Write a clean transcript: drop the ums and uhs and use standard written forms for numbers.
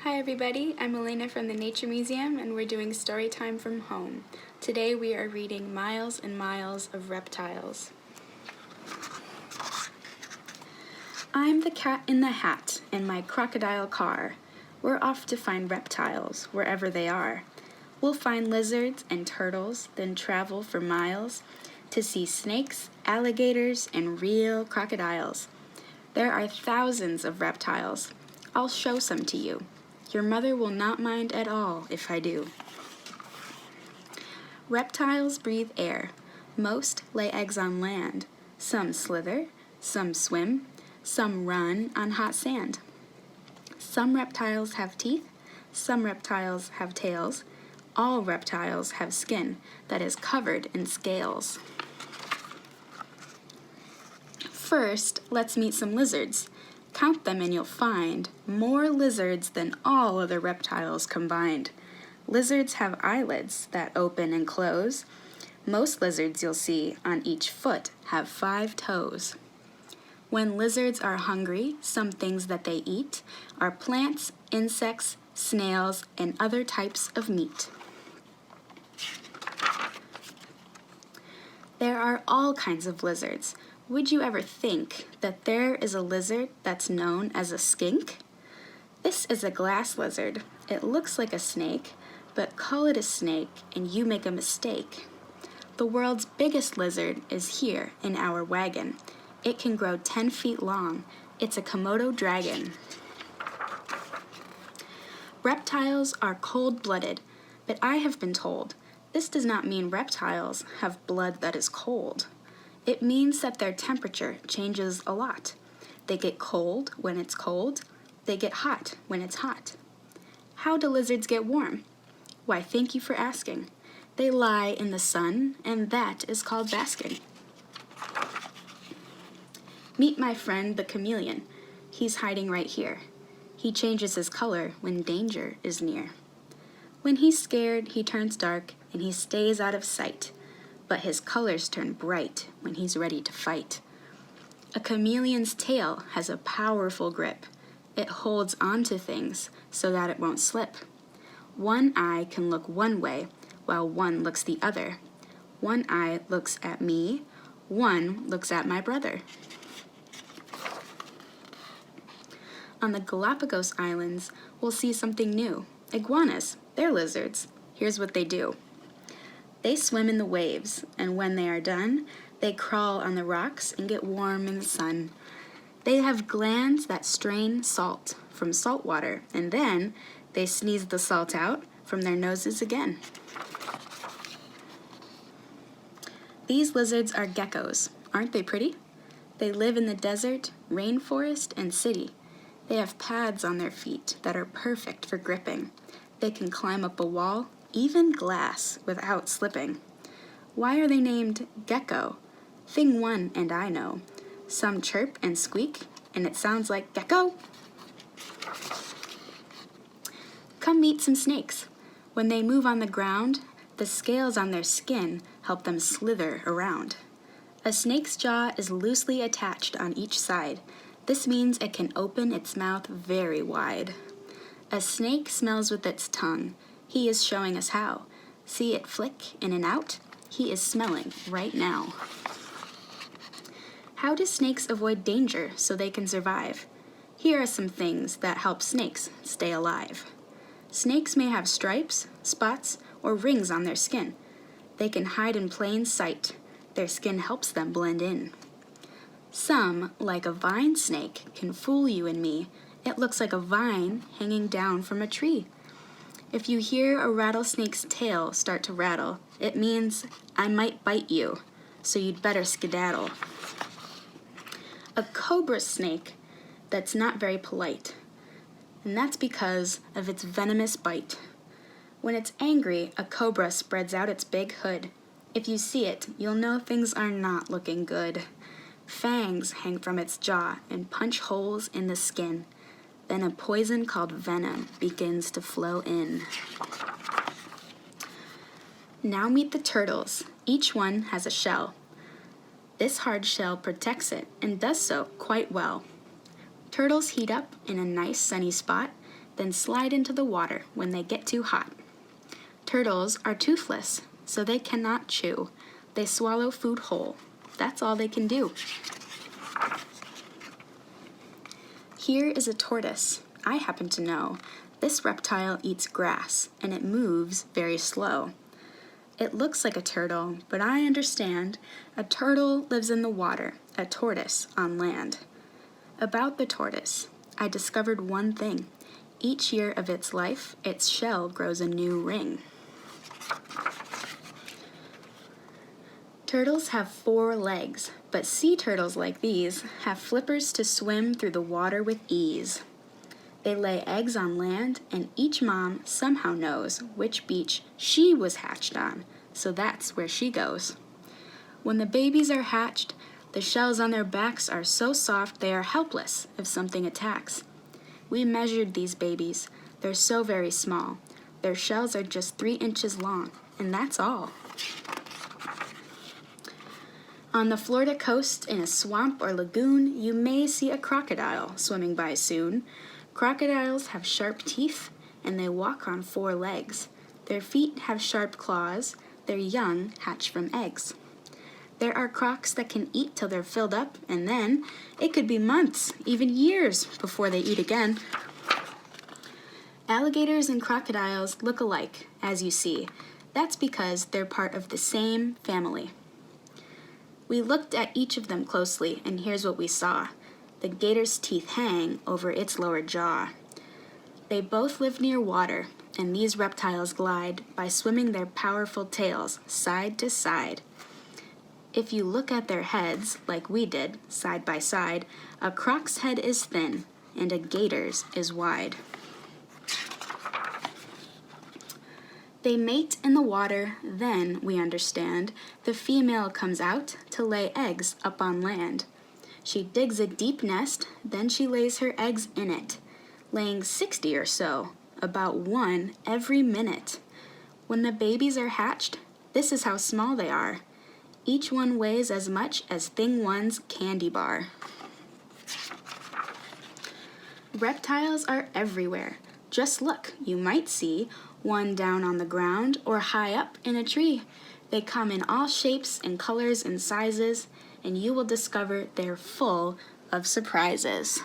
Hi everybody, I'm Elena from the Nature Museum and we're doing story time from home. Today we are reading Miles and Miles of Reptiles. I'm the cat in the hat in my crocodile car. We're off to find reptiles wherever they are. We'll find lizards and turtles, then travel for miles to see snakes, alligators, and real crocodiles. There are thousands of reptiles. I'll show some to you. Your mother will not mind at all if I do. Reptiles breathe air. Most lay eggs on land. Some slither, some swim, some run on hot sand. Some reptiles have teeth, some reptiles have tails. All reptiles have skin that is covered in scales. First, let's meet some lizards. Count them and you'll find more lizards than all other reptiles combined. Lizards have eyelids that open and close. Most lizards you'll see on each foot have 5 toes. When lizards are hungry, some things that they eat are plants, insects, snails, and other types of meat. There are all kinds of lizards. Would you ever think that there is a lizard that's known as a skink? This is a glass lizard. It looks like a snake, but call it a snake and you make a mistake. The world's biggest lizard is here in our wagon. It can grow 10 feet long. It's a Komodo dragon. Reptiles are cold-blooded, but I have been told this does not mean reptiles have blood that is cold. It means that their temperature changes a lot. They get cold when it's cold. They get hot when it's hot. How do lizards get warm? Why, thank you for asking. They lie in the sun, and that is called basking. Meet my friend the chameleon. He's hiding right here. He changes his color when danger is near. When he's scared, he turns dark, and he stays out of sight. But his colors turn bright when he's ready to fight. A chameleon's tail has a powerful grip. It holds onto things so that it won't slip. One eye can look one way while one looks the other. One eye looks at me, one looks at my brother. On the Galapagos Islands, we'll see something new. Iguanas, they're lizards. Here's what they do. They swim in the waves, and when they are done, they crawl on the rocks and get warm in the sun. They have glands that strain salt from salt water, and then they sneeze the salt out from their noses again. These lizards are geckos. Aren't they pretty? They live in the desert, rainforest, and city. They have pads on their feet that are perfect for gripping. They can climb up a wall, even glass, without slipping. Why are they named gecko? Thing one and I know. Some chirp and squeak, and it sounds like gecko. Come meet some snakes. When they move on the ground, the scales on their skin help them slither around. A snake's jaw is loosely attached on each side. This means it can open its mouth very wide. A snake smells with its tongue. He is showing us how. See it flick in and out? He is smelling right now. How do snakes avoid danger so they can survive? Here are some things that help snakes stay alive. Snakes may have stripes, spots, or rings on their skin. They can hide in plain sight. Their skin helps them blend in. Some, like a vine snake, can fool you and me. It looks like a vine hanging down from a tree. If you hear a rattlesnake's tail start to rattle, it means I might bite you, so you'd better skedaddle. A cobra snake that's not very polite, and that's because of its venomous bite. When it's angry, a cobra spreads out its big hood. If you see it, you'll know things are not looking good. Fangs hang from its jaw and punch holes in the skin. Then a poison called venom begins to flow in. Now meet the turtles. Each one has a shell. This hard shell protects it and does so quite well. Turtles heat up in a nice sunny spot. then slide into the water when they get too hot. Turtles are toothless, so they cannot chew. They swallow food whole. That's all they can do. Here is a tortoise. I happen to know. This reptile eats grass, and it moves very slow. It looks like a turtle, but I understand. A turtle lives in the water, a tortoise on land. About the tortoise, I discovered one thing. Each year of its life, its shell grows a new ring. Turtles have 4 legs, but sea turtles like these have flippers to swim through the water with ease. They lay eggs on land, and each mom somehow knows which beach she was hatched on, so that's where she goes. When the babies are hatched, the shells on their backs are so soft they are helpless if something attacks. We measured these babies. They're so very small. Their shells are just 3 inches long, and that's all. On the Florida coast, in a swamp or lagoon, you may see a crocodile swimming by soon. Crocodiles have sharp teeth, and they walk on 4 legs. Their feet have sharp claws. Their young hatch from eggs. There are crocs that can eat till they're filled up, and then it could be months, even years, before they eat again. Alligators and crocodiles look alike, as you see. That's because they're part of the same family. We looked at each of them closely, and here's what we saw. The gator's teeth hang over its lower jaw. They both live near water, and these reptiles glide by swimming their powerful tails side to side. If you look at their heads, like we did, side by side, a croc's head is thin, and a gator's is wide. They mate in the water, then, we understand, the female comes out to lay eggs up on land. She digs a deep nest, then she lays her eggs in it, laying 60 or so, about 1 every minute. When the babies are hatched, this is how small they are. Each one weighs as much as Thing One's candy bar. Reptiles are everywhere. Just look, you might see one down on the ground or high up in a tree. They come in all shapes and colors and sizes, and you will discover they're full of surprises.